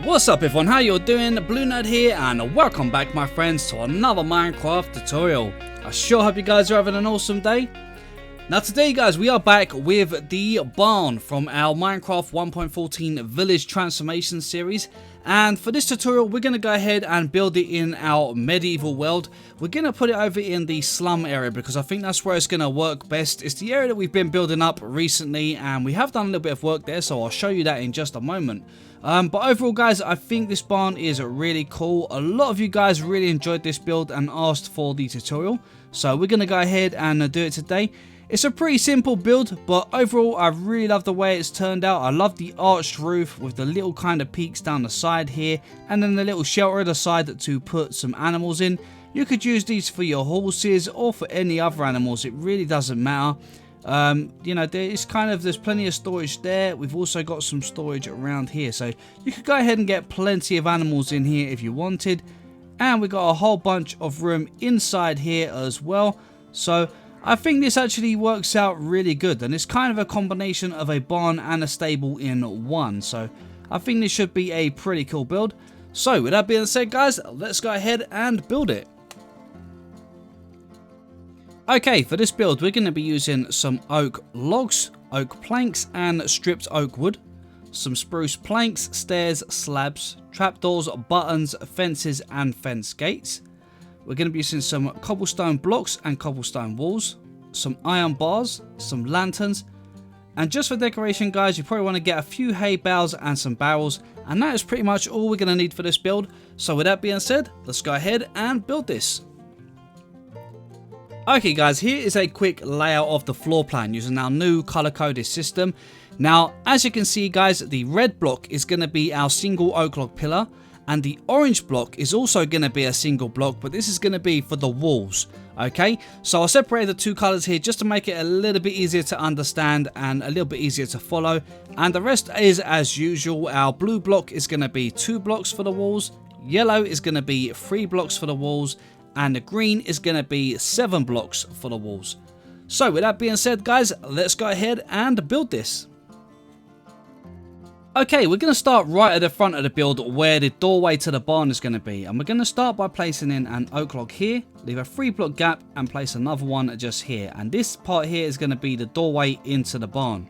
What's up everyone, how you doing? BlueNerd here and welcome back my friends to another Minecraft tutorial. I sure hope you guys are having an awesome day. Now today guys, we are back with the barn from our Minecraft 1.14 village transformation series. And for this tutorial we're going to go ahead and build it in our medieval world. We're going to put it over in the slum area because I think that's where it's going to work best. It's the area that we've been building up recently and we have done a little bit of work there, so I'll show you that in just a moment. But overall guys, I think this barn is really cool. A lot of you guys really enjoyed this build and asked for the tutorial, so we're going to go ahead and do it today. It's a pretty simple build, but overall I really love the way it's turned out. I love the arched roof with the little kind of peaks down the side here, and then the little shelter at the side to put some animals in. You could use these for your horses or for any other animals, it really doesn't matter. You know, there's plenty of storage there. We've also got some storage around here, so you could go ahead and get plenty of animals in here if you wanted. And we got a whole bunch of room inside here as well, so I think this actually works out really good, and it's kind of a combination of a barn and a stable in one, so I think this should be a pretty cool build. So with that being said guys, let's go ahead and build it. Okay, for this build we're going to be using some oak logs, oak planks and stripped oak wood, some spruce planks, stairs, slabs, trapdoors, buttons, fences and fence gates. We're going to be using some cobblestone blocks and cobblestone walls, some iron bars, some lanterns, and just for decoration guys, you probably want to get a few hay bales and some barrels, and that is pretty much all we're going to need for this build. So with that being said, let's go ahead and build this. Okay guys, here is a quick layout of the floor plan using our new color coded system. Now as you can see guys, the red block is going to be our single oak log pillar, and the orange block is also going to be a single block, but this is going to be for the walls. Okay, so I'll separate the two colors here just to make it a little bit easier to understand and a little bit easier to follow. And the rest is as usual. Our blue block is going to be 2 blocks for the walls, yellow is going to be 3 blocks for the walls, and the green is going to be 7 blocks for the walls. So with that being said guys, let's go ahead and build this. Okay, we're going to start right at the front of the build where the doorway to the barn is going to be. And we're going to start by placing in an oak log here, leave a 3 block gap and place another one just here. And this part here is going to be the doorway into the barn.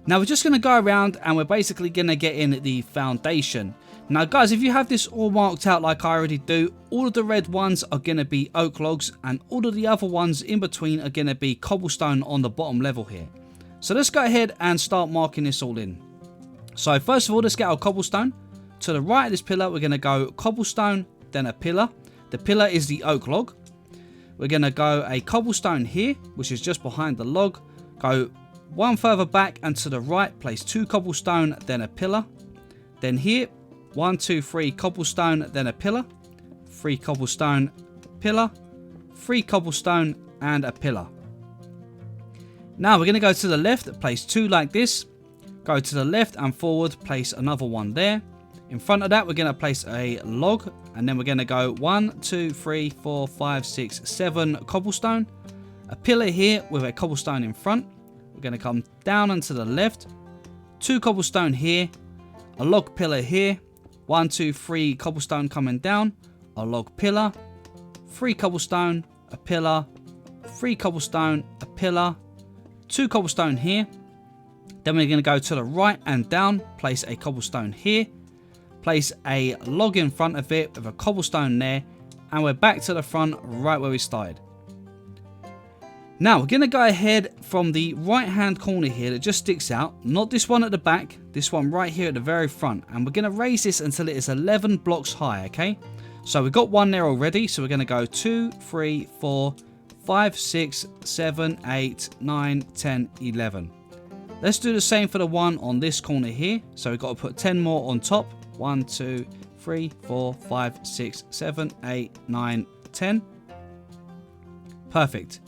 Now we're just going to go around and we're basically going to get in the foundation. Now guys, if you have this all marked out like I already do, all of the red ones are going to be oak logs and all of the other ones in between are going to be cobblestone on the bottom level here. So let's go ahead and start marking this all in. So first of all, let's get our cobblestone. To the right of this pillar, we're going to go cobblestone, then a pillar. The pillar is the oak log. We're going to go a cobblestone here, which is just behind the log. Go one further back and to the right, place 2 cobblestone, then a pillar. Then here, 1, 2, 3 cobblestone, then a pillar. 3 cobblestone, pillar. 3 cobblestone, and a pillar. Now we're going to go to the left, place 2 like this. Go to the left and forward, place another one there. In front of that, we're going to place a log. And then we're going to go 1, 2, 3, 4, 5, 6, 7 cobblestone. A pillar here with a cobblestone in front. We're going to come down and to the left. 2 cobblestone here. A log pillar here. 1, 2, 3 cobblestone coming down. A log pillar. 3 cobblestone. A pillar. 3 cobblestone. A pillar. 2 cobblestone here. Then we're going to go to the right and down, place a cobblestone here, place a log in front of it with a cobblestone there, and we're back to the front right where we started. Now we're going to go ahead from the right hand corner here that just sticks out, not this one at the back, this one right here at the very front, and we're going to raise this until it is 11 blocks high, okay? So we've got one there already, so we're going to go 2, 3, 4, 5, 6, 7, 8, 9, 10, 11. Let's do the same for the one on this corner here. So we've got to put 10 more on top. 1, 2, 3, 4, 5, 6, 7, 8, 9, 10. Perfect.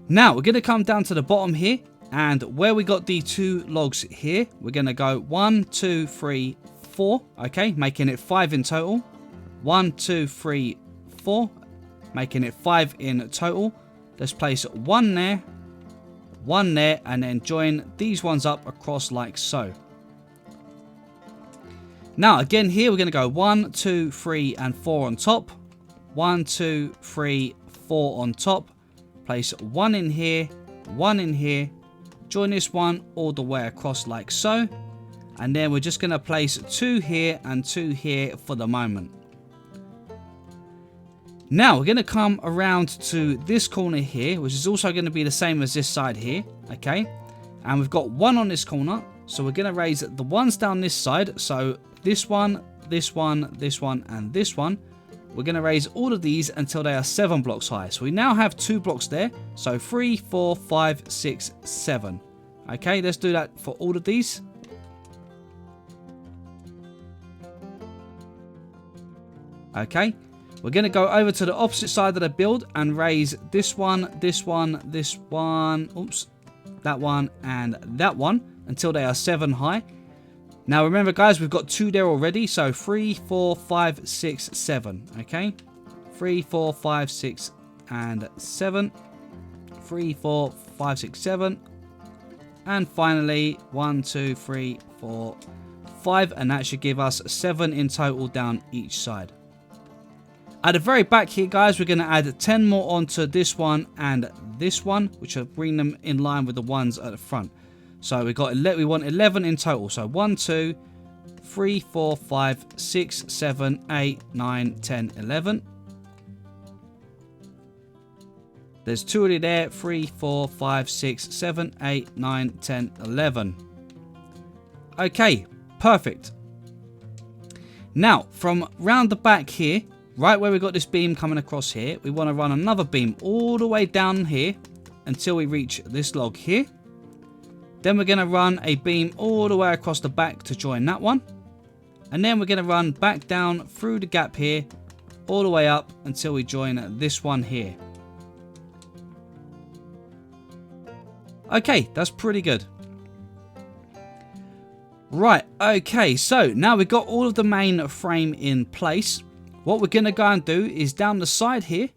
Now we're going to come down to the bottom here. And where we got the 2 logs here, we're going to go 1, 2, 3, 4. Okay, making it 5 in total. 1, 2, 3, 4. Making it 5 in total. Let's place 1 there. 1 there, and then join these ones up across like so. Now again here we're going to go 1, 2, 3 and 4 on top. 1, 2, 3, 4 on top. Place 1 in here, 1 in here. Join this one all the way across like so. And then we're just going to place 2 here and 2 here for the moment. Now we're going to come around to this corner here, which is also going to be the same as this side here. Okay. And we've got 1 on this corner. So we're going to raise the ones down this side. So this one, this one, this one, and this one. We're going to raise all of these until they are 7 blocks high. So we now have 2 blocks there. So 3, 4, 5, 6, 7. Okay, let's do that for all of these. Okay, we're going to go over to the opposite side of the build and raise this one, this one, this one, oops, that one, and that one until they are 7 high. Now remember guys, we've got 2 there already, so 3, 4, 5, 6, 7, okay? 3, 4, 5, 6, and 7. 3, 4, 5, 6, 7. And finally, 1, 2, 3, 4, 5, and that should give us 7 in total down each side. At the very back here guys, we're going to add 10 more onto this one and this one, which will bring them in line with the ones at the front. So we want 11 in total. So 1, 2, 3, 4, 5, 6, 7, 8, 9, 10, 11. There's 2 already there. 3, 4, 5, 6, 7, 8, 9, 10, 11. Okay, perfect. Now, from round the back here, right where we got this beam coming across here, we want to run another beam all the way down here until we reach this log here. Then we're going to run a beam all the way across the back to join that one. And then we're going to run back down through the gap here, all the way up until we join this one here. Okay, that's pretty good. Right, okay, so now we've got all of the main frame in place. What we're going to go and do is down the side here,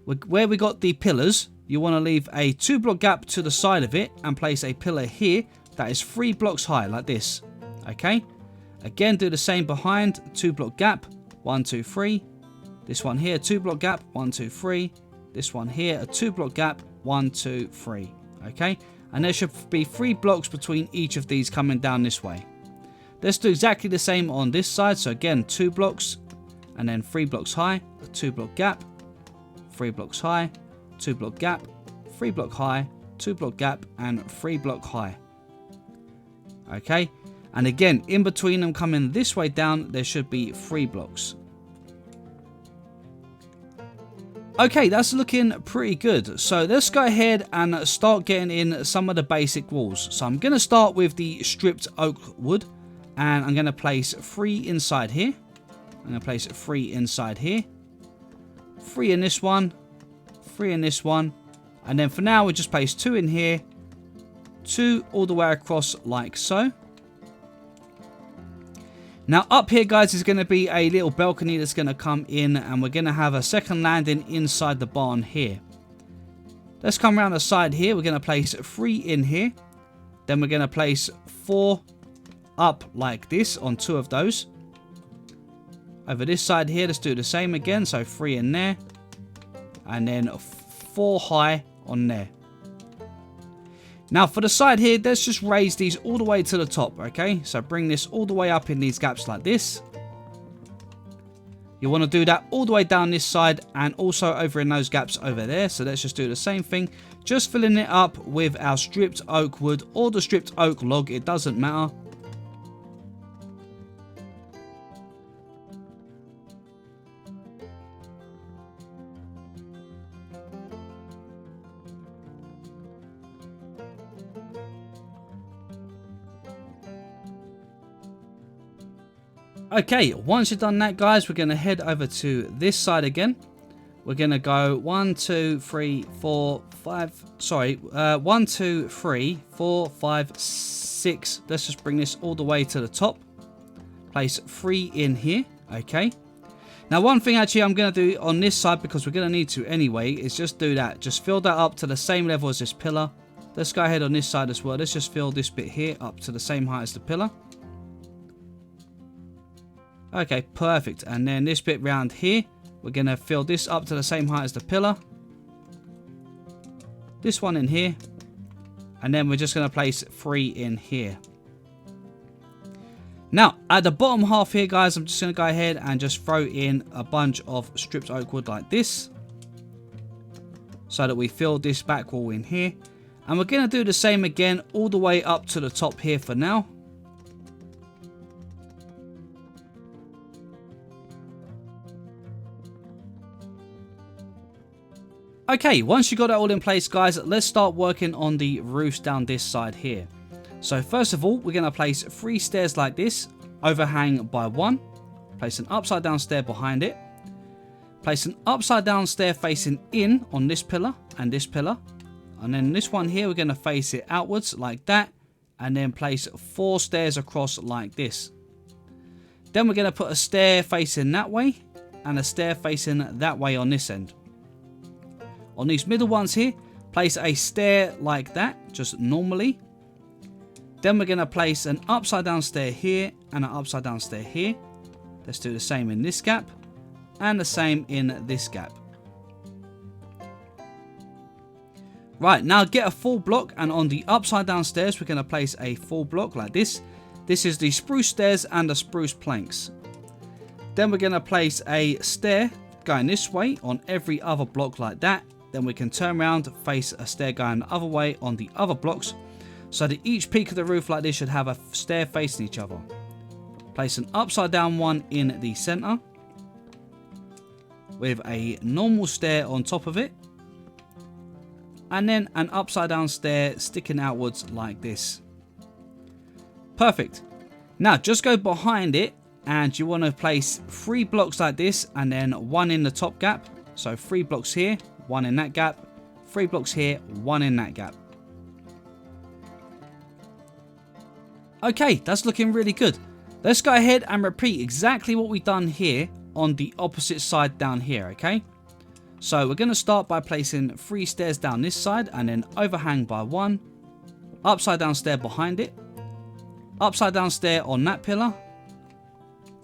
where we got the pillars, you want to leave a 2 block gap to the side of it and place a pillar here that is 3 blocks high like this. Okay, again do the same behind, 2 block gap, 1, 2, 3. This one here, 2 block gap, 1, 2, 3. This one here, a 2 block gap, 1, 2, 3. Okay, and there should be 3 blocks between each of these coming down this way. Let's do exactly the same on this side. So again, 2 blocks and then 3 blocks high, a 2 block gap, 3 blocks high, 2 block gap, 3 block high, 2 block gap, and 3 block high. Okay, and again, in between them coming this way down, there should be 3 blocks. Okay, that's looking pretty good. So let's go ahead and start getting in some of the basic walls. So I'm going to start with the stripped oak wood, and I'm going to place 3 inside here. I'm going to place 3 inside here, 3 in this one, 3 in this one, and then for now we'll just place 2 in here, 2 all the way across like so. Now up here guys is going to be a little balcony that's going to come in, and we're going to have a second landing inside the barn here. Let's come around the side here. We're going to place 3 in here, then we're going to place 4 up like this on 2 of those. Over this side here, let's do the same again. So 3 in there, and then 4 high on there. Now for the side here, let's just raise these all the way to the top, okay? So bring this all the way up in these gaps like this. You want to do that all the way down this side and also over in those gaps over there. So let's just do the same thing, just filling it up with our stripped oak wood or the stripped oak log, it doesn't matter. Okay, once you've done that guys, we're going to head over to this side again. We're going to go 1, 2, 3, 4, 5, sorry, 1, 2, 3, 4, 5, 6. Let's just bring this all the way to the top. Place 3 in here, okay. Now one thing actually I'm going to do on this side, because we're going to need to anyway, is just do that. Just fill that up to the same level as this pillar. Let's go ahead on this side as well. Let's just fill this bit here up to the same height as the pillar. Okay, perfect. And then this bit round here, we're going to fill this up to the same height as the pillar. This one in here. And then we're just going to place 3 in here. Now, at the bottom half here, guys, I'm just going to go ahead and just throw in a bunch of stripped oak wood like this. So that we fill this back wall in here. And we're going to do the same again all the way up to the top here for now. Okay, once you got that all in place, guys, let's start working on the roofs down this side here. So first of all, we're going to place 3 stairs like this, overhang by 1. Place an upside down stair behind it. Place an upside down stair facing in on this pillar and this pillar. And then this one here, we're going to face it outwards like that. And then place 4 stairs across like this. Then we're going to put a stair facing that way and a stair facing that way on this end. On these middle ones here, place a stair like that, just normally. Then we're going to place an upside down stair here and an upside down stair here. Let's do the same in this gap and the same in this gap. Right, now get a full block, and on the upside down stairs, we're going to place a full block like this. This is the spruce stairs and the spruce planks. Then we're going to place a stair going this way on every other block like that. Then we can turn around, face a stair going the other way on the other blocks, so that each peak of the roof like this should have a stair facing each other. Place an upside down one in the center with a normal stair on top of it, and then an upside down stair sticking outwards like this. Perfect. Now just go behind it, and you want to place 3 blocks like this and then 1 in the top gap. So 3 blocks here, 1 in that gap, 3 blocks here, 1 in that gap. Okay, that's looking really good. Let's go ahead and repeat exactly what we've done here on the opposite side down here, okay? So we're going to start by placing 3 stairs down this side and then overhang by 1, upside down stair behind it, upside down stair on that pillar,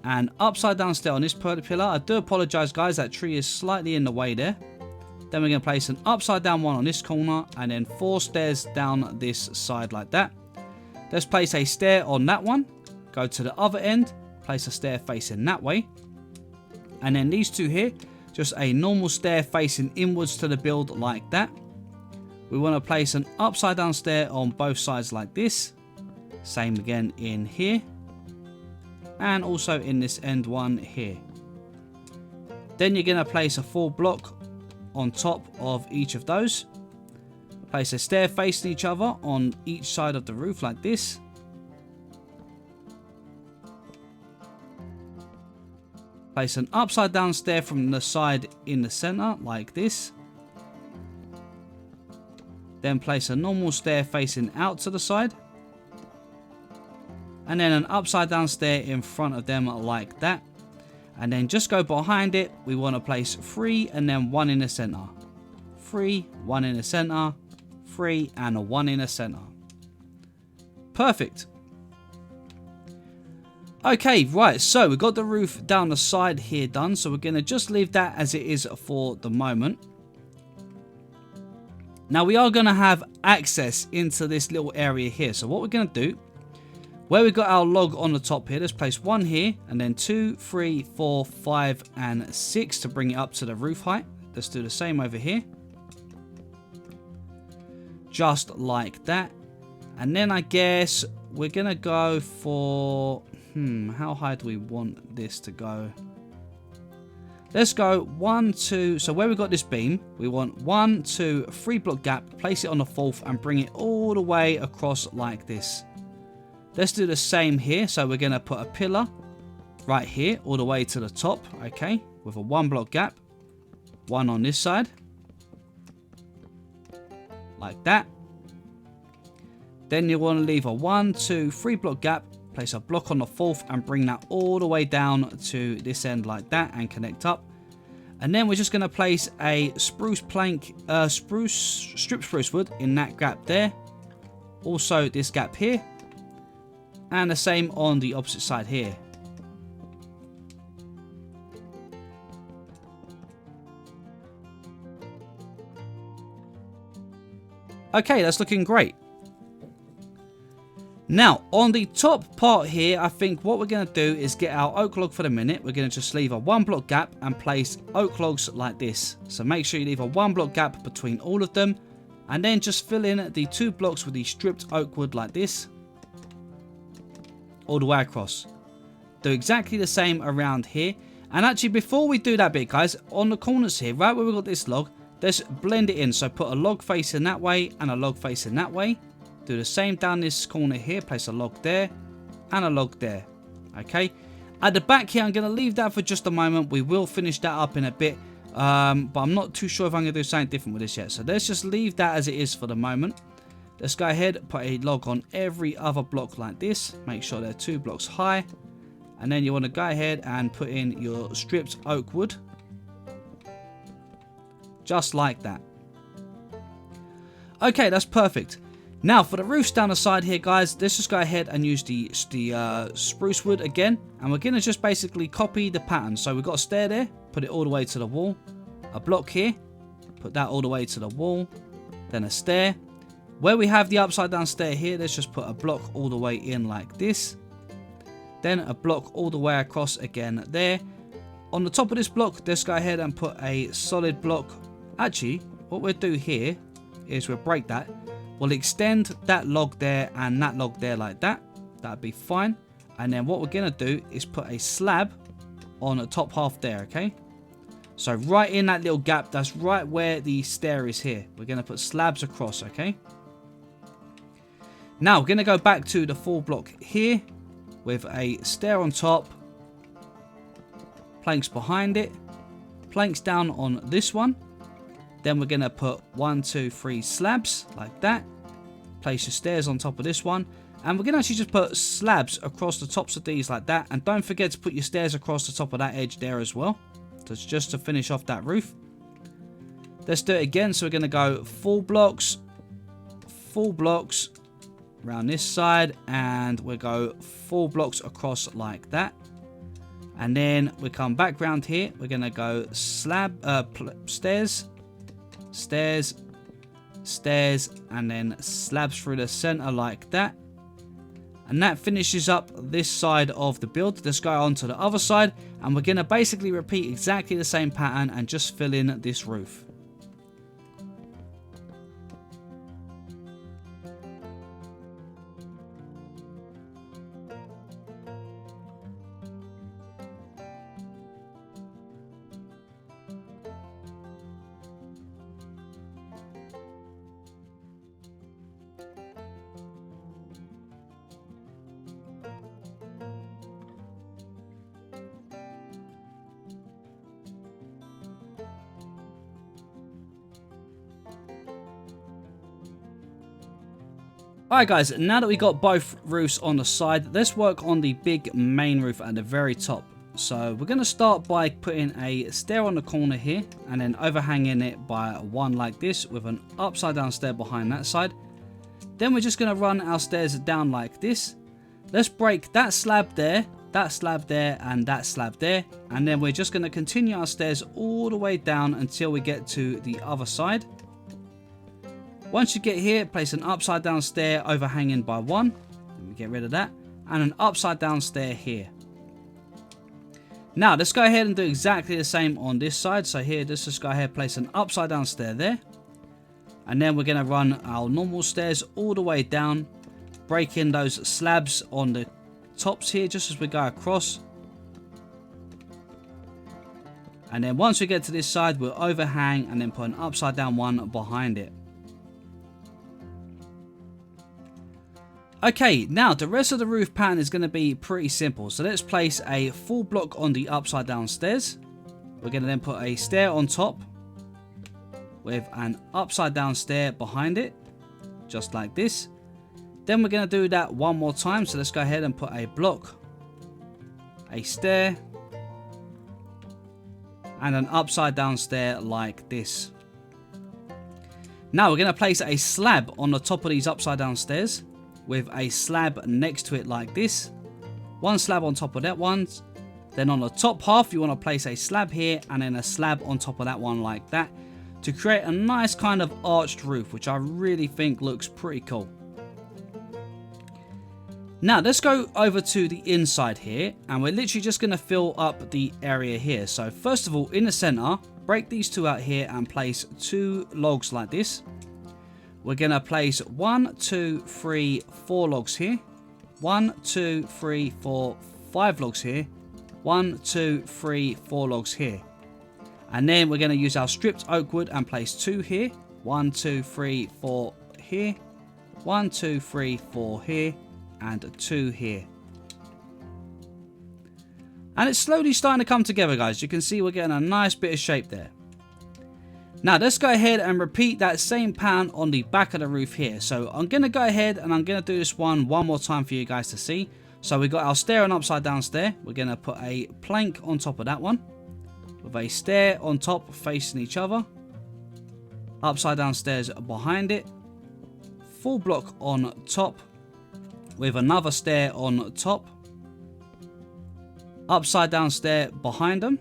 and upside down stair on this pillar. I do apologize, guys, that tree is slightly in the way there. Then we're going to place an upside down one on this corner and then 4 stairs down this side like that. Let's place a stair on that one, go to the other end, place a stair facing that way, and then these 2 here, just a normal stair facing inwards to the build like that. We want to place an upside down stair on both sides like this. Same again in here, and also in this end one here. Then you're going to place a full block on top of each of those. Place a stair facing each other on each side of the roof like this. Place an upside down stair from the side in the center like this. Then place a normal stair facing out to the side. And then an upside down stair in front of them like that. And then just go behind it. We want to place 3 and then 1 in the center. 3, 1 in the center, 3 and a 1 in the center. Perfect. Okay, right, so we've got the roof down the side here done. So we're going to just leave that as it is for the moment. Now we are going to have access into this little area here. So what we're going to do, where we've got our log on the top here, let's place 1 here, and then 2, 3, 4, 5, and 6 to bring it up to the roof height. Let's do the same over here. Just like that. And then I guess we're going to go for... how high do we want this to go? Let's go 1, 2. So where we got this beam, we want 1, 2, 3 block gap, place it on the 4th, and bring it all the way across like this. Let's do the same here. So we're going to put a pillar right here all the way to the top, okay, with a 1 block gap, 1 on this side, like that. Then you want to leave a 1, 2, 3 block gap, place a block on the 4th, and bring that all the way down to this end like that and connect up. And then we're just going to place a spruce plank, strip spruce wood in that gap there. Also this gap here. And the same on the opposite side here. Okay, that's looking great. Now, on the top part here, I think what we're going to do is get our oak log for the minute. We're going to just leave a 1 block gap and place oak logs like this. So make sure you leave a 1 block gap between all of them. And then just fill in the 2 blocks with the stripped oak wood like this. All the way across. Do exactly the same around here. And actually, before we do that bit, guys, on the corners here, right where we've got this log, let's blend it in. So put a log facing that way and a log facing that way. Do the same down this corner here. Place a log there and a log there. Okay. At the back here, I'm going to leave that for just a moment. We will finish that up in a bit. But I'm not too sure if I'm going to do something different with this yet. So let's just leave that as it is for the moment. Let's go ahead, put a log on every other block like this. Make sure they're 2 blocks high. And then you want to go ahead and put in your stripped oak wood. Just like that. Okay, that's perfect. Now for the roofs down the side here, guys, let's just go ahead and use the spruce wood again. And we're going to just basically copy the pattern. So we've got a stair there, put it all the way to the wall. A block here, put that all the way to the wall. Then a stair. Where we have the upside down stair here, let's just put a block all the way in like this. Then a block all the way across again there. On the top of this block, let's go ahead and put a solid block. Actually, what we'll do here is we'll break that. We'll extend that log there and that log there like that. That'd be fine. And then what we're going to do is put a slab on the top half there, okay? So right in that little gap, that's right where the stair is here. We're going to put slabs across, okay? Now we're going to go back to the full block here with a stair on top, planks behind it, planks down on this one. Then we're going to put 1, 2, 3 slabs like that. Place your stairs on top of this one. And we're going to actually just put slabs across the tops of these like that. And don't forget to put your stairs across the top of that edge there as well. That's just to finish off that roof. Let's do it again. So we're going to go full blocks around this side. And we'll go 4 blocks across like that. And then we come back round here. We're going to go stairs, stairs, and then slabs through the center like that. And that finishes up this side of the build. Let's go on to the other side, and we're going to basically repeat exactly the same pattern and just fill in this roof. Alright guys, now that we got both roofs on the side, let's work on the big main roof at the very top. So we're going to start by putting a stair on the corner here and then overhanging it by one like this with an upside down stair behind that side. Then we're just going to run our stairs down like this. Let's break that slab there, and that slab there, and then we're just going to continue our stairs all the way down until we get to the other side. Once you get here, place an upside down stair overhanging by one. Let me get rid of that. And an upside down stair here. Now, let's go ahead and do exactly the same on this side. So here, let's just go ahead and place an upside down stair there. And then we're going to run our normal stairs all the way down. Breaking those slabs on the tops here just as we go across. And then once we get to this side, we'll overhang and then put an upside down one behind it. Okay, now the rest of the roof pattern is going to be pretty simple. So let's place a full block on the upside down stairs. We're going to then put a stair on top with an upside down stair behind it, just like this. Then we're going to do that one more time. So let's go ahead and put a block, a stair, and an upside down stair like this. Now we're going to place a slab on the top of these upside down stairs, with a slab next to it like this. One slab on top of that one. Then on the top half, you want to place a slab here and then a slab on top of that one like that. to create a nice kind of arched roof, which I really think looks pretty cool. Now let's go over to the inside here, and we're literally just going to fill up the area here. So first of all, in the center, break these two out here and place 2 logs like this. We're going to place 1, 2, 3, 4 logs here. 1, 2, 3, 4, 5 logs here. 1, 2, 3, 4 logs here. And then we're going to use our stripped oak wood and place 2 here. 1, 2, 3, 4 here. 1, 2, 3, 4 here. And 2 here. And it's slowly starting to come together, guys. You can see we're getting a nice bit of shape there. Now let's go ahead and repeat that same pattern on the back of the roof here. So I'm going to go ahead and I'm going to do this one more time for you guys to see. So we've got our stair and upside down stair. We're going to put a plank on top of that one, with a stair on top facing each other, upside down stairs behind it, full block on top with another stair on top, upside down stair behind them.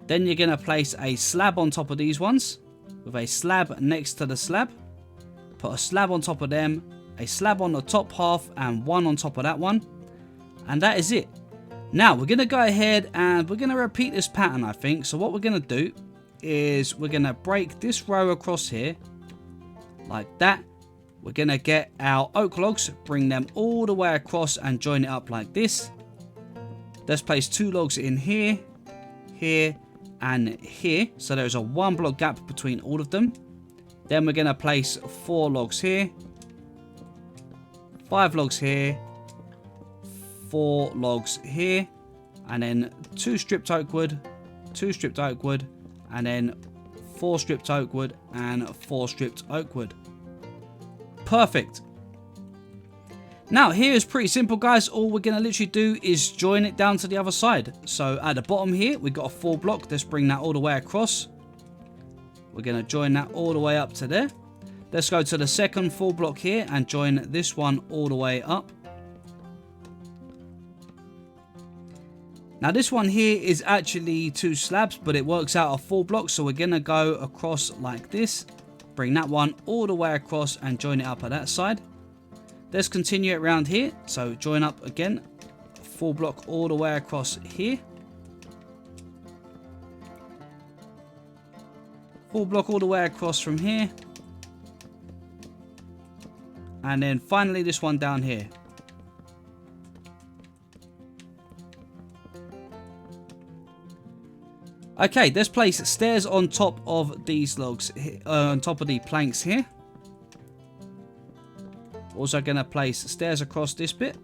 Then you're going to place a slab on top of these ones, with a slab next to the slab, put a slab on top of them, a slab on the top half and one on top of that one, and that is it. Now we're going to go ahead and we're going to repeat this pattern, I think. So what we're going to do is we're going to break this row across here like that. We're going to get our oak logs, bring them all the way across and join it up like this. Let's place 2 logs in here, here and here, so there's a 1 block gap between all of them. Then we're going to place 4 logs here, 5 logs here, 4 logs here, and then 2 stripped oak wood, 2 stripped oak wood, and then 4 stripped oak wood and 4 stripped oak wood. Perfect. Now here is pretty simple, guys. All we're going to literally do is join it down to the other side. So at the bottom here we've got a 4 block. Let's bring that all the way across. We're going to join that all the way up to there. Let's go to the second 4 block here and join this one all the way up. Now this one here is actually 2 slabs, but it works out a 4 block, so we're going to go across like this. Bring that one all the way across and join it up at that side. Let's continue it around here. So join up again, 4 block all the way across here. 4 block all the way across from here. And then finally this one down here. Okay, let's place stairs on top of these logs, on top of the planks here. Also going to place stairs across this bit.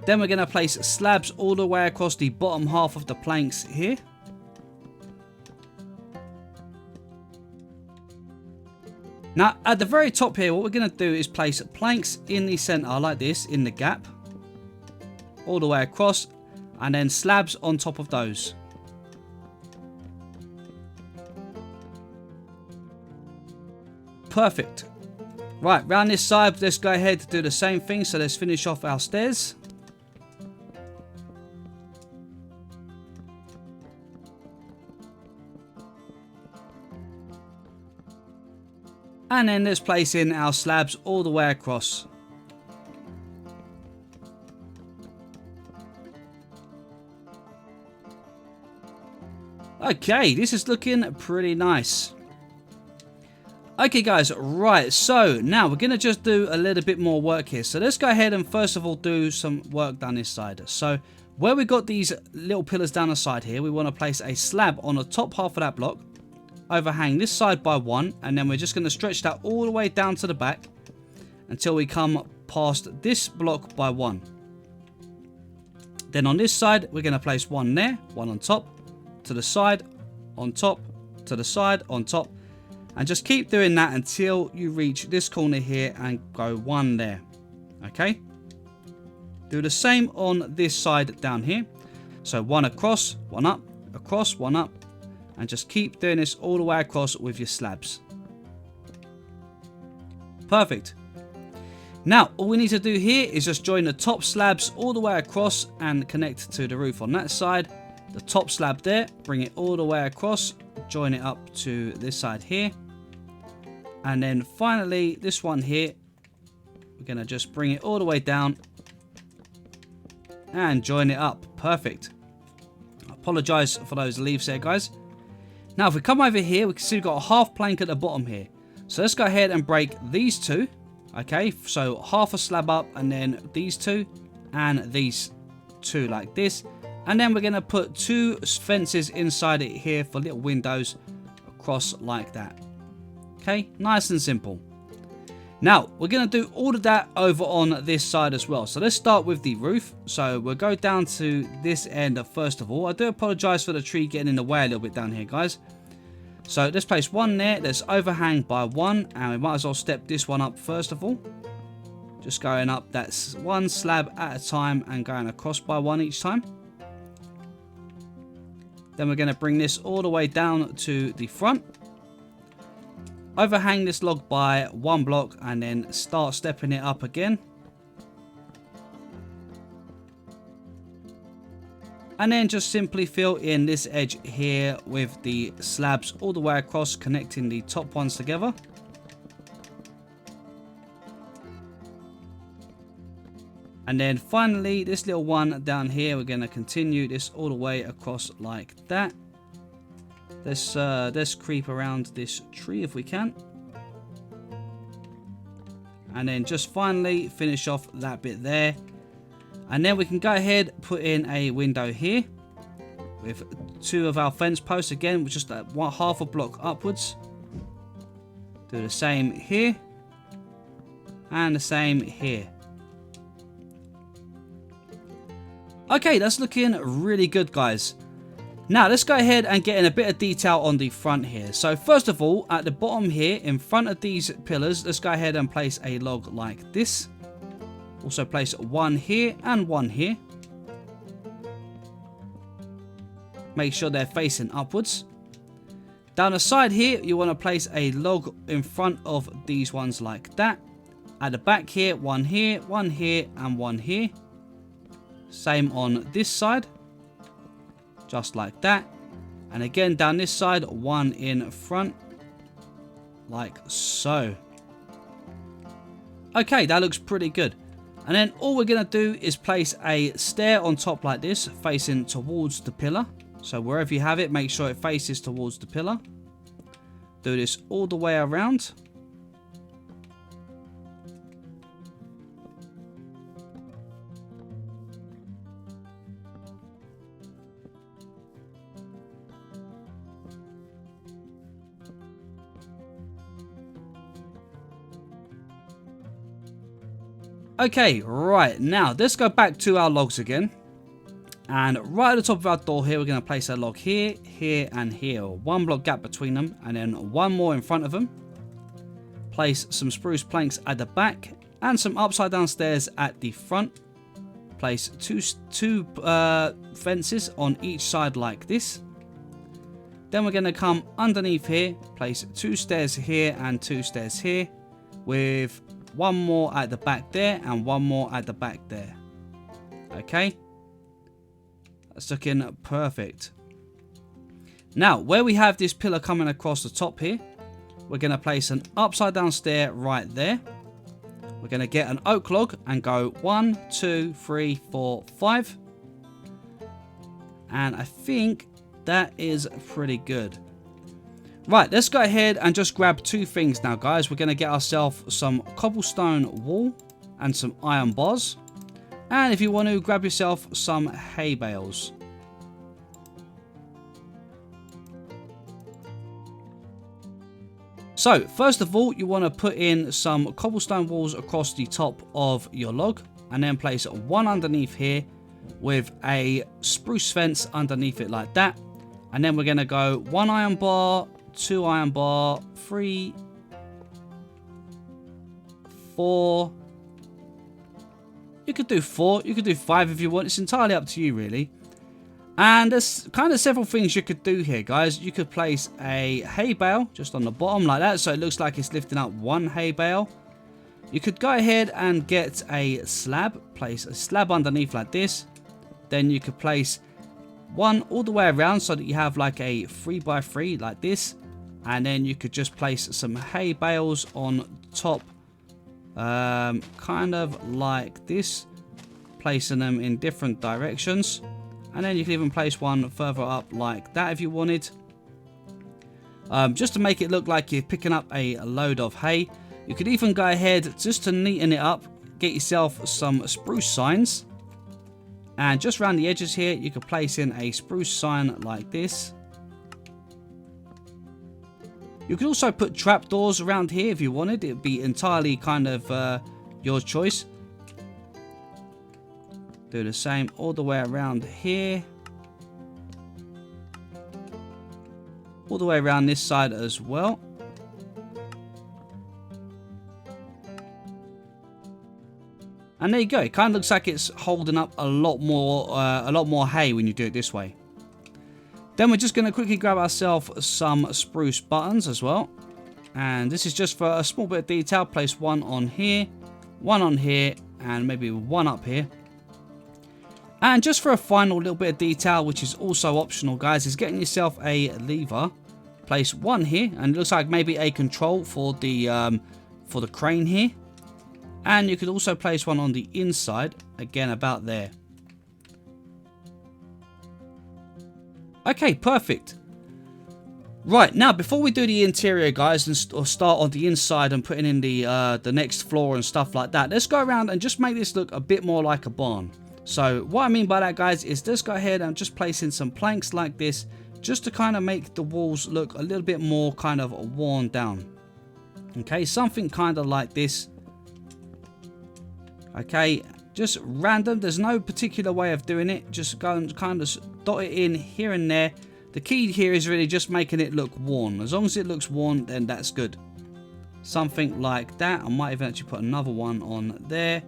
Then we're going to place slabs all the way across the bottom half of the planks here. Now at the very top here, what we're going to do is place planks in the center like this, in the gap, all the way across, and then slabs on top of those. Perfect. Right, round this side, let's go ahead and do the same thing. So let's finish off our stairs. And then let's place in our slabs all the way across. Okay, this is looking pretty nice. Okay guys, right, so now we're going to just do a little bit more work here. So let's go ahead and first of all do some work down this side. So where we got these little pillars down the side here, we want to place a slab on the top half of that block, overhang this side by 1, and then we're just going to stretch that all the way down to the back until we come past this block by 1. Then on this side, we're going to place 1 there, 1 on top, to the side, on top, to the side, on top, and just keep doing that until you reach this corner here and go 1 there. Okay, do the same on this side down here. So 1 across, 1 up, across, 1 up, and just keep doing this all the way across with your slabs. Perfect. Now all we need to do here is just join the top slabs all the way across and connect to the roof on that side. the top slab there, bring it all the way across, join it up to this side here. And then finally, this one here, we're going to just bring it all the way down and join it up. Perfect. I apologize for those leaves there, guys. Now, if we come over here, we can see we've got a half plank at the bottom here. So let's go ahead and break these two. Okay, so half a slab up, and then these two, and these two like this. And then we're going to put two fences inside it here for little windows across like that. Okay, nice and simple. Now, we're going to do all of that over on this side as well. So let's start with the roof. So we'll go down to this end first of all. I do apologize for the tree getting in the way a little bit down here, guys. So let's place one there. Let's overhang by one. And we might as well step this one up first of all. Just going up, that's one slab at a time and going across by one each time. Then we're going to bring this all the way down to the front. Overhang this log by one block and then start stepping it up again. And then just simply fill in this edge here with the slabs all the way across, connecting the top ones together. And then finally, this little one down here, we're going to continue this all the way across like that. Let's creep around this tree if we can. And then just finally finish off that bit there. And then we can go ahead, put in a window here with two of our fence posts again, with just half a block upwards. Do the same here and the same here. Okay, that's looking really good, guys. Now let's go ahead and get in a bit of detail on the front here. So first of all, at the bottom here, in front of these pillars, let's go ahead and place a log like this. Also place one here and one here. Make sure they're facing upwards. Down the side here, you want to place a log in front of these ones like that. At the back here, one here, and one here. Same on this side. Just like that. And again down this side, one in front. Like so. Okay, that looks pretty good. And then all we're going to do is place a stair on top like this, facing towards the pillar. So wherever you have it, make sure it faces towards the pillar. Do this all the way around. Okay, right, now let's go back to our logs again. And right at the top of our door here, we're going to place a log here, here, and here. One block gap between them, and then one more in front of them. Place some spruce planks at the back, and some upside down stairs at the front. Place two fences on each side like this. Then we're going to come underneath here, place two stairs here and two stairs here, with one more at the back there and one more at the back there. Okay, that's looking perfect. Now, where we have this pillar coming across the top here, we're going to place an upside down stair right there. We're going to get an oak log and go 1, 2, 3, 4, 5. And I think that is pretty good. Right, let's go ahead and just grab two things now, guys. We're going to get ourselves some cobblestone wool and some iron bars. And if you want to, grab yourself some hay bales. So, first of all, you want to put in some cobblestone walls across the top of your log. And then place one underneath here with a spruce fence underneath it like that. And then we're going to go 1 iron bar, 2 iron bar, 3, 4. You could do 4, you could do 5 if you want. It's entirely up to you, really. And there's kind of several things you could do here, guys. You could place a hay bale just on the bottom like that, so it looks like it's lifting up one hay bale. You could go ahead and get a slab, place a slab underneath like this. Then you could place one all the way around so that you have like a 3x3 like this, and then you could just place some hay bales on top, kind of like this, placing them in different directions. And then you can even place one further up like that if you wanted, just to make it look like you're picking up a load of hay. You could even go ahead, just to neaten it up, get yourself some spruce signs, and just around the edges here you could place in a spruce sign like this. You could also put trapdoors around here if you wanted. It would be entirely kind of your choice. Do the same all the way around here, all the way around this side as well. And there you go. It kind of looks like it's holding up a lot more hay when you do it this way. Then we're just going to quickly grab ourselves some spruce buttons as well. And this is just for a small bit of detail. Place one on here, and maybe one up here. And just for a final little bit of detail, which is also optional, guys, is getting yourself a lever. Place one here, and it looks like maybe a control for the crane here. And you could also place one on the inside, again about there. Okay, perfect. Right, now before we do the interior, guys, and start on the inside and putting in the next floor and stuff like that, let's go around and just make this look a bit more like a barn. So what I mean by that, guys, is let's go ahead and just place in some planks like this, just to kind of make the walls look a little bit more kind of worn down. Okay, something kind of like this. Okay, just random. There's no particular way of doing it. Just go and kind of dot it in here and there. The key here is really just making it look worn. As long as it looks worn, then that's good. Something like that. I might even actually put another one on there.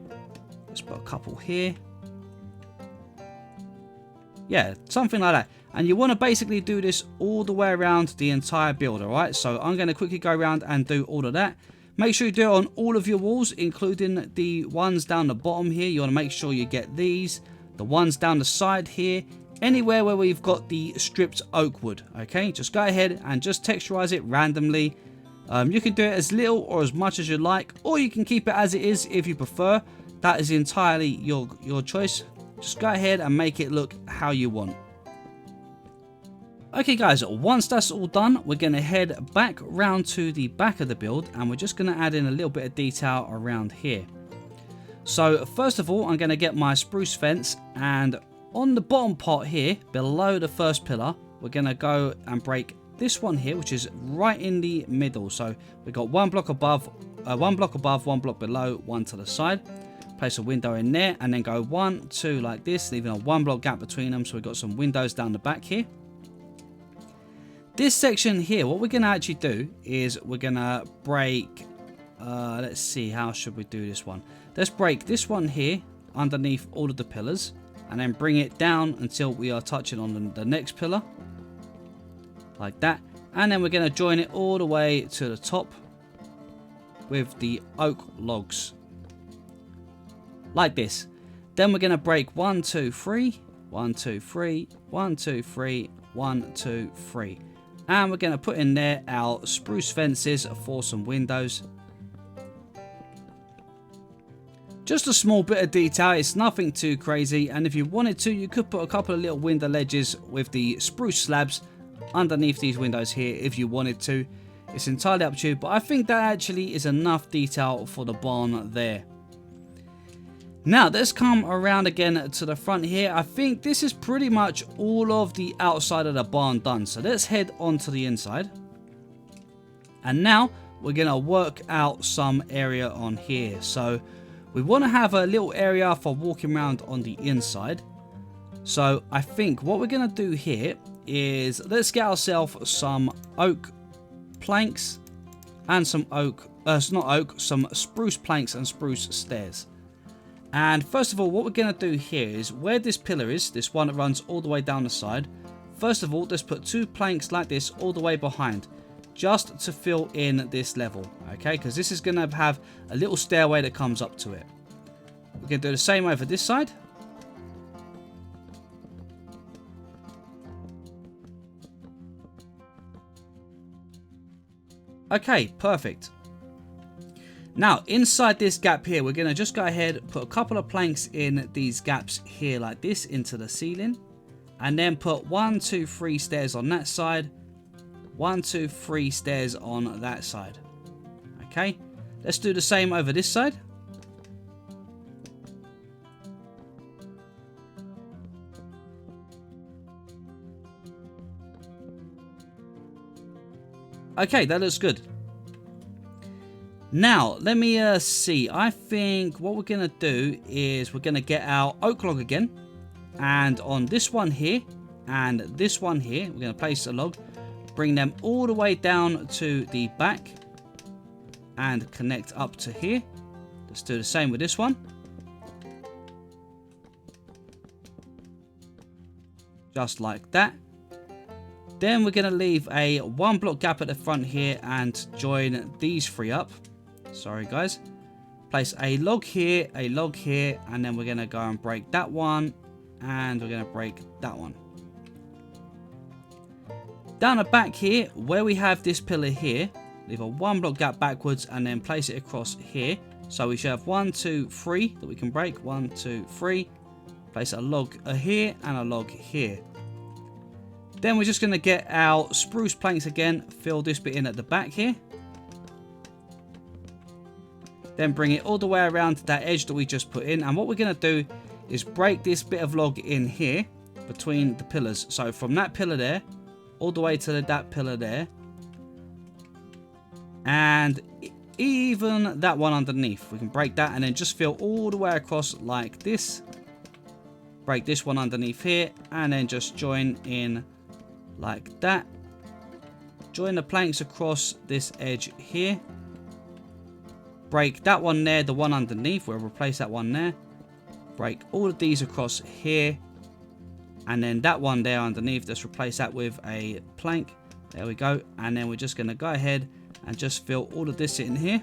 Let's put a couple here. Yeah, something like that. And you want to basically do this all the way around the entire build, alright? So I'm going to quickly go around and do all of that. Make sure you do it on all of your walls, including the ones down the bottom here. You want to make sure you get these. The ones down the side here. Anywhere where we've got the stripped oak wood, okay? Just go ahead and just texturize it randomly. You can do it as little or as much as you like, or you can keep it as it is if you prefer. That is entirely your choice. Just go ahead and make it look how you want. Okay guys, once that's all done, we're going to head back round to the back of the build, and we're just going to add in a little bit of detail around here. So first of all, I'm going to get my spruce fence, and on the bottom part here, below the first pillar, we're going to go and break this one here, which is right in the middle. So we've got one block above, one block below, one to the side. Place a window in there, and then go 1, 2 like this, leaving a 1 block gap between them. So we've got some windows down the back here. This section here, what we're going to actually do is we're going to break, let's see, how should we do this one? Let's break this one here underneath all of the pillars, and then bring it down until we are touching on the next pillar, like that. And then we're going to join it all the way to the top with the oak logs, like this. Then we're going to break 1, 2, 3, 1, 2, 3, 1, 2, 3, 1, 2, 3. And we're going to put in there our spruce fences for some windows. Just a small bit of detail, it's nothing too crazy. And if you wanted to, you could put a couple of little window ledges with the spruce slabs underneath these windows here if you wanted to. It's entirely up to you, but I think that actually is enough detail for the barn there. Now let's come around again to the front here. I think this is pretty much all of the outside of the barn done. So let's head on to the inside. And now we're going to work out some area on here. So we want to have a little area for walking around on the inside. So I think what we're going to do here is let's get ourselves some oak planks and some some spruce planks and spruce stairs. And first of all, what we're going to do here is where this pillar is, this one that runs all the way down the side. First of all, let's put 2 planks like this all the way behind, just to fill in this level, okay? Because this is going to have a little stairway that comes up to it. We're going to do the same over this side. Okay, perfect. Now, inside this gap here, we're going to just go ahead, put a couple of planks in these gaps here like this into the ceiling. And then put 1, 2, 3 stairs on that side. 1, 2, 3 stairs on that side. Okay, let's do the same over this side. Okay, that looks good. Now, let me see. I think what we're going to do is we're going to get our oak log again. And on this one here and this one here, we're going to place a log. Bring them all the way down to the back. And connect up to here. Let's do the same with this one. Just like that. Then we're going to leave a 1 block gap at the front here and join these 3 up. Sorry guys. Place a log here, and then we're going to go and break that one, and we're going to break that one. Down the back here, where we have this pillar here, leave a 1 block gap backwards and then place it across here. So we should have 1, 2, 3 that we can break. 1, 2, 3. Place a log here and a log here. Then we're just going to get our spruce planks again, fill this bit in at the back here. Then bring it all the way around to that edge that we just put in. And what we're going to do is break this bit of log in here between the pillars. So from that pillar there, all the way to that pillar there. And even that one underneath. We can break that and then just fill all the way across like this. Break this one underneath here and then just join in like that. Join the planks across this edge here. Break that one there, the one underneath. We'll replace that one there. Break all of these across here. And then that one there underneath, let's replace that with a plank. There we go. And then we're just going to go ahead and just fill all of this in here.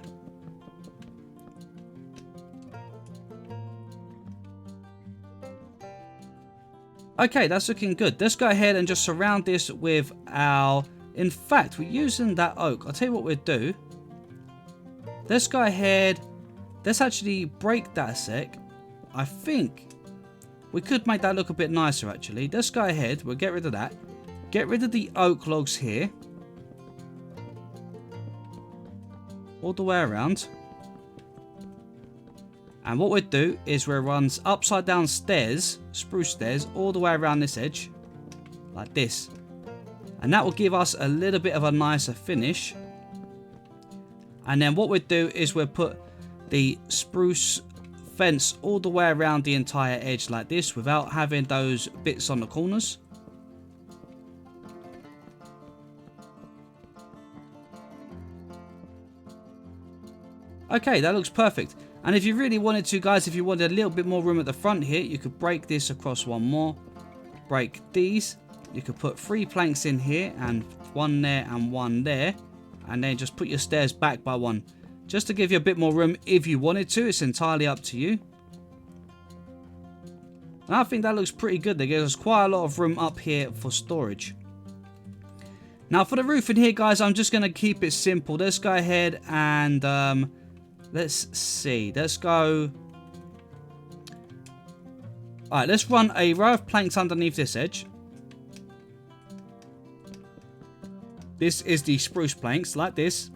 Okay, that's looking good. Let's go ahead and just surround this with our... In fact, we're using that oak. I'll tell you what we'll do. Let's go ahead. Let's actually break that a sec. I think we could make that look a bit nicer, actually. Let's go ahead. We'll get rid of that. Get rid of the oak logs here. All the way around. And what we'll do is we'll run upside down stairs, spruce stairs, all the way around this edge. Like this. And that will give us a little bit of a nicer finish. And then what we'll do is we'll put the spruce fence all the way around the entire edge like this without having those bits on the corners. Okay, that looks perfect. And if you really wanted to, guys, if you wanted a little bit more room at the front here, you could break this across one more. Break these. You could put 3 planks in here and 1 there and 1 there. And then just put your stairs back by 1. Just to give you a bit more room if you wanted to. It's entirely up to you. And I think that looks pretty good. There gives us quite a lot of room up here for storage. Now for the roof in here, guys, I'm just going to keep it simple. Let's go ahead and let's see. Let's go. Alright, let's run a row of planks underneath this edge. This is the spruce planks, like this.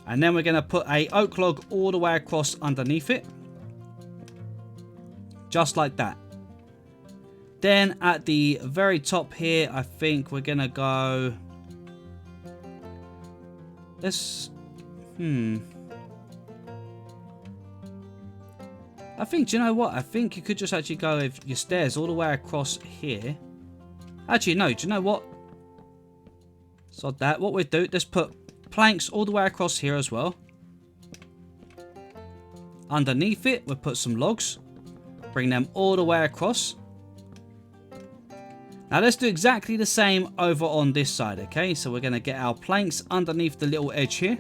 And then we're going to put a oak log all the way across underneath it. Just like that. Then at the very top here, I think we're going to go... Let's... I think, do you know what? I think you could just actually go with your stairs all the way across here. Actually, no, do you know what? So that, what we do, let's put planks all the way across here as well. Underneath it, we'll put some logs. Bring them all the way across. Now let's do exactly the same over on this side, okay? So we're going to get our planks underneath the little edge here.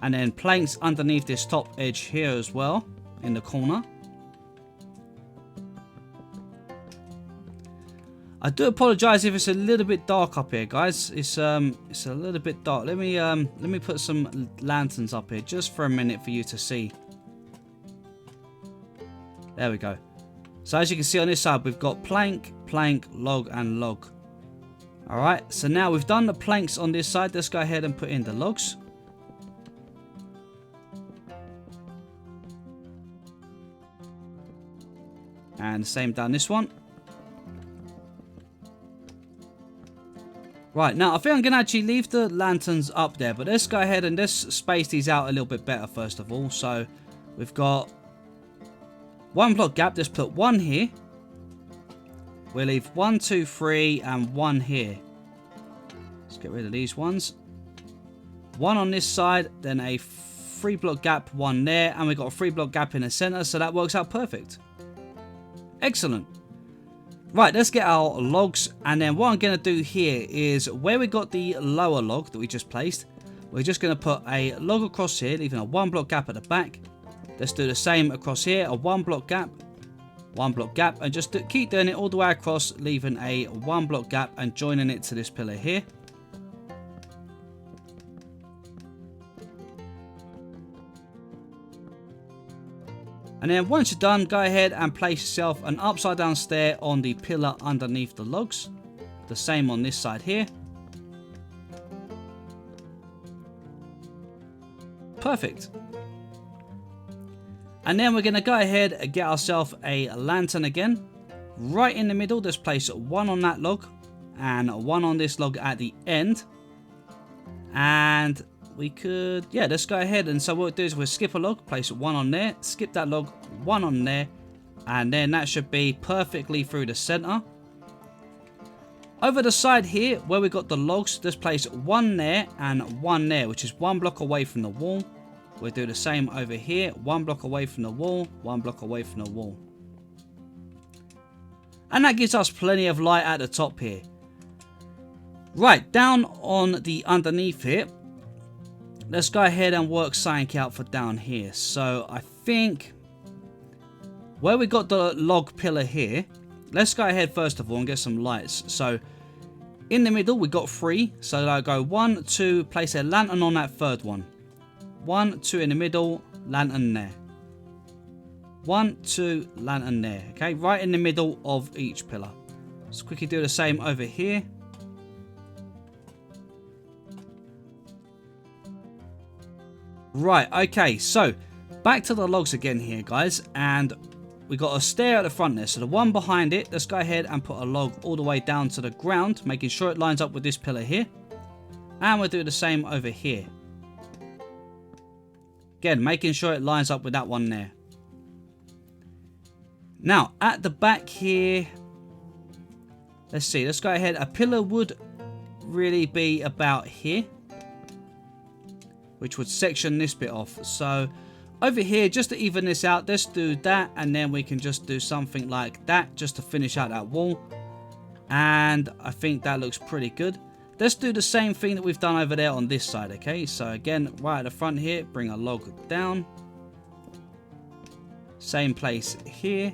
And then planks underneath this top edge here as well, in the corner. I do apologise if it's a little bit dark up here, guys. It's a little bit dark. Let me put some lanterns up here just for a minute for you to see. There we go. So as you can see on this side, we've got plank, plank, log, and log. Alright, so now we've done the planks on this side. Let's go ahead and put in the logs. And the same down this one. Right, now I think I'm going to actually leave the lanterns up there. But let's go ahead and let's space these out a little bit better first of all. So we've got 1 block gap. Let's put 1 here. We'll leave 1, 2, 3 and 1 here. Let's get rid of these ones. 1 on this side, then a 3 block gap, 1 there, and we've got a 3 block gap in the center, so that works out perfect. Excellent. Right, let's get our logs, and then what I'm going to do here is where we got the lower log that we just placed, we're just going to put a log across here, leaving a 1 block gap at the back. Let's do the same across here, a 1 block gap, 1 block gap, and just keep doing it all the way across, leaving a 1 block gap and joining it to this pillar here. And then once you're done, go ahead and place yourself an upside down stair on the pillar underneath the logs. The same on this side here. Perfect. And then we're going to go ahead and get ourselves a lantern again. Right in the middle, let's place 1 on that log and 1 on this log at the end. And we could, yeah, let's go ahead. And so what we'll do is we'll skip a log, place 1 on there, skip that log, 1 on there. And then that should be perfectly through the center. Over the side here, where we got the logs, let's place 1 there and 1 there, which is 1 block away from the wall. We'll do the same over here. 1 block away from the wall. 1 block away from the wall. And that gives us plenty of light at the top here. Right, down on the underneath here. Let's go ahead and work something out for down here. So I think where we got the log pillar here. Let's go ahead first of all and get some lights. So in the middle we got 3. So I'll go 1, 2, place a lantern on that third one. 1, 2 in the middle, lantern there. 1, 2, lantern there. Okay, right in the middle of each pillar. Let's quickly do the same over here. Right, okay, so back to the logs again here, guys. And we got a stair at the front there. So the one behind it, let's go ahead and put a log all the way down to the ground, making sure it lines up with this pillar here. And we'll do the same over here. Again, making sure it lines up with that one there. Now, at the back here, let's see. Let's go ahead. A pillar would really be about here, which would section this bit off. So, over here, just to even this out, let's do that. And then we can just do something like that, just to finish out that wall. And I think that looks pretty good. Let's do the same thing that we've done over there on this side, okay? So again, right at the front here, bring a log down. Same place here.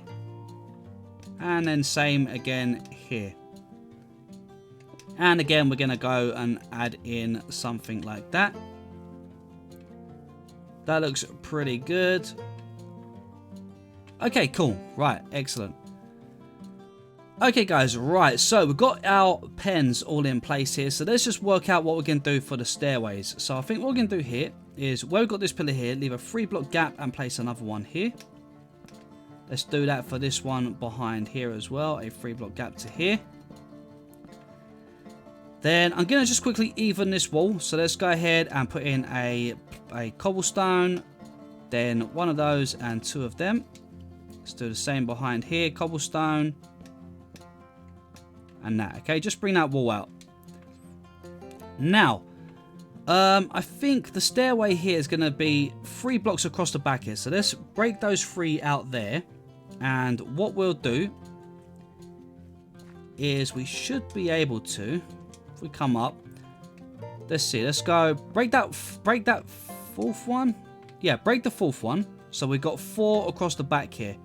And then same again here. And again, we're going to go and add in something like that. That looks pretty good. Okay, cool. Right, excellent. Okay guys, right, so we've got our pens all in place here, so let's just work out what we're going to do for the stairways. So I think what we're going to do here is, where we've got this pillar here, leave a 3 block gap and place another one here. Let's do that for this one behind here as well, a 3 block gap to here. Then I'm going to just quickly even this wall, so let's go ahead and put in a cobblestone, then one of those and 2 of them. Let's do the same behind here, cobblestone. And that, okay, just bring that wall out. Now, I think the stairway here is going to be 3 blocks across the back here. So let's break those 3 out there. And what we'll do is we should be able to, if we come up, let's see, let's go break that 4th one. Yeah, break the 4th one. So we've got 4 across the back here.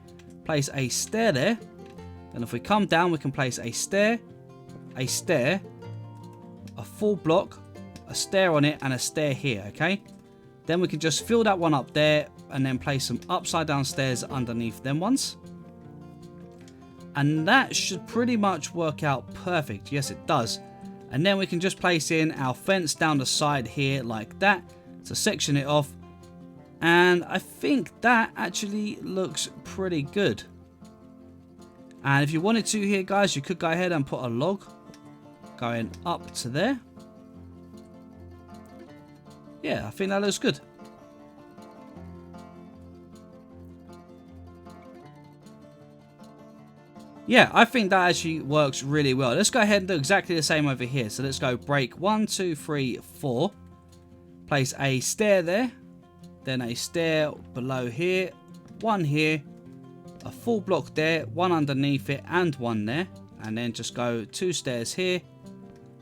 Place a stair there. And if we come down, we can place a stair, a stair, a full block, a stair on it, and a stair here, okay? Then we can just fill that one up there and then place some upside down stairs underneath them ones. And that should pretty much work out perfect. Yes, it does. And then we can just place in our fence down the side here like that to section it off. And I think that actually looks pretty good. And if you wanted to here, guys, you could go ahead and put a log going up to there. Yeah, I think that looks good. Yeah, I think that actually works really well. Let's go ahead and do exactly the same over here. So let's go break 1, 2, 3, 4. Place a stair there. Then a stair below here. One here. A full block there. One underneath it and one there. And then just go 2 stairs here.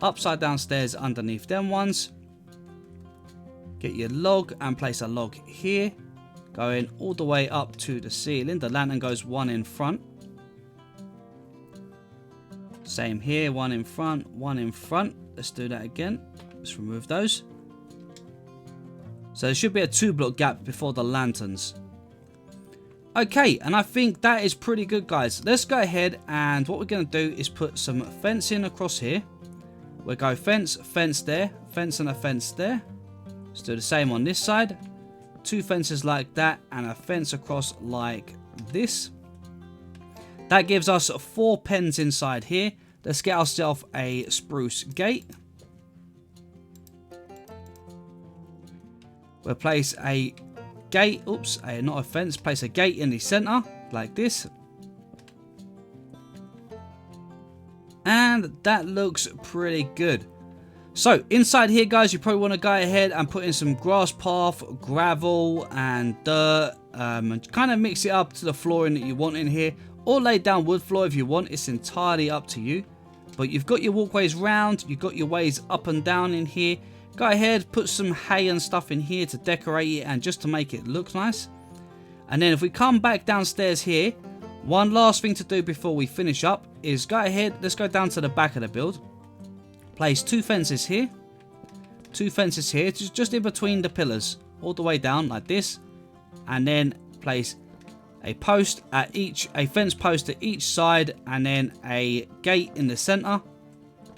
Upside down stairs underneath them ones. Get your log and place a log here. Going all the way up to the ceiling. The lantern goes one in front. Same here, one in front, one in front. Let's do that again. Let's remove those. So there should be a 2-block gap before the lanterns. Okay, and I think that is pretty good, guys. Let's go ahead and what we're going to do is put some fencing across here. We'll go fence, fence there, fence and a fence there. Let's do the same on this side. 2 fences like that and a fence across like this. That gives us 4 pens inside here. Let's get ourselves a spruce gate. We'll place a gate, not a fence, place a gate in the center, like this. And that looks pretty good. So, inside here, guys, you probably want to go ahead and put in some grass path, gravel, and dirt. And kind of mix it up to the flooring that you want in here. Or lay down wood floor if you want. It's entirely up to you. But you've got your walkways round. You've got your ways up and down in here. Go ahead, put some hay and stuff in here to decorate it and just to make it look nice. And then if we come back downstairs here, one last thing to do before we finish up is go ahead. Let's go down to the back of the build. Place 2 fences here. 2 fences here, just in between the pillars. All the way down like this. And then place a post at a fence post at each side, and then a gate in the center.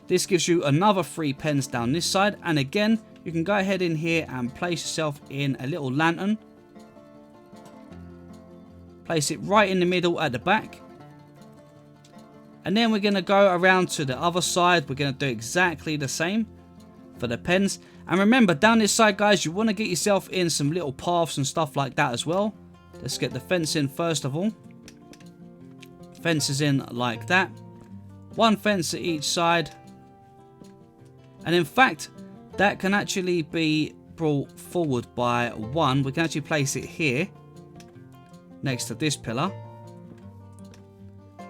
This gives you another 3 pens down this side, and again you can go ahead in here and place yourself in a little lantern. Place it right in the middle at the back, and then we're going to go around to the other side. We're going to do exactly the same for the pens. And remember, down this side, guys, you want to get yourself in some little paths and stuff like that as well. Let's get the fence in first of all. Fences in like that. 1 fence at each side. And in fact, that can actually be brought forward by 1. We can actually place it here. Next to this pillar.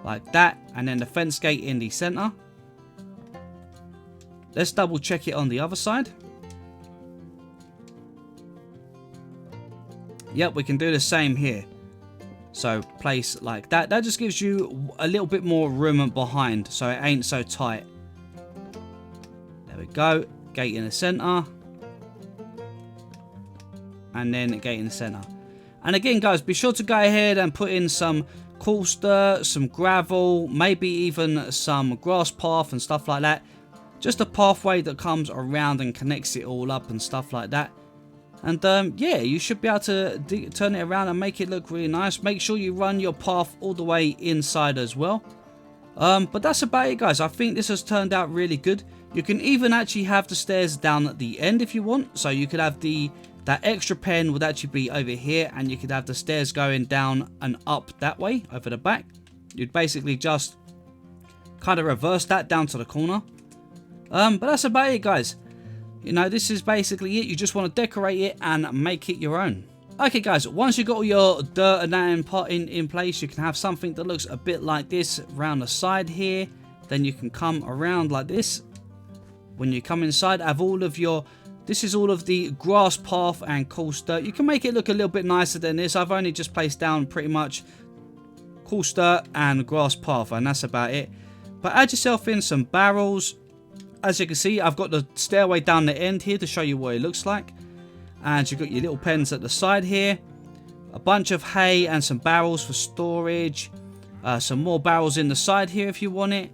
Like that. And then the fence gate in the center. Let's double check it on the other side. Yep, we can do the same here. So place like that. That just gives you a little bit more room behind, so it ain't so tight. There we go. Gate in the center. And then a gate in the center. And again, guys, be sure to go ahead and put in some coarse dirt, some gravel, maybe even some grass path and stuff like that. Just a pathway that comes around and connects it all up and stuff like that. And yeah, you should be able to turn it around and make it look really nice. Make sure you run your path all the way inside as well. But that's about it, guys. I think this has turned out really good. You can even actually have the stairs down at the end if you want. So you could have that extra pen would actually be over here, and you could have the stairs going down and up that way over the back. You'd basically just kind of reverse that down to the corner. But that's about it, guys. You know, this is basically it. You just want to decorate it and make it your own. Okay, guys, once you've got all your dirt and that in place, you can have something that looks a bit like this around the side here. Then you can come around like this. When you come inside, have all of your... This is all of the grass path and coarse dirt. You can make it look a little bit nicer than this. I've only just placed down pretty much coarse dirt and grass path, and that's about it. But add yourself in some barrels. As you can see, I've got the stairway down the end here to show you what it looks like. And you've got your little pens at the side here. A bunch of hay and some barrels for storage. Some more barrels in the side here if you want it.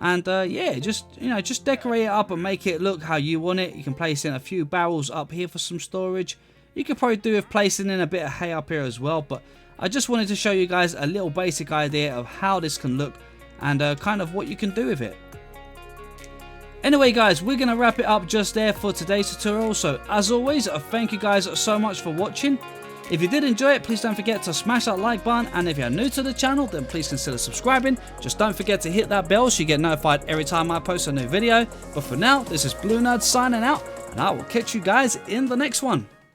And yeah, just decorate it up and make it look how you want it. You can place in a few barrels up here for some storage. You could probably do with placing in a bit of hay up here as well. But I just wanted to show you guys a little basic idea of how this can look and kind of what you can do with it. Anyway guys, we're going to wrap it up just there for today's tutorial. So as always, thank you guys so much for watching. If you did enjoy it, please don't forget to smash that like button, and if you're new to the channel, then please consider subscribing. Just don't forget to hit that bell so you get notified every time I post a new video. But for now, this is BlueNerd signing out, and I will catch you guys in the next one.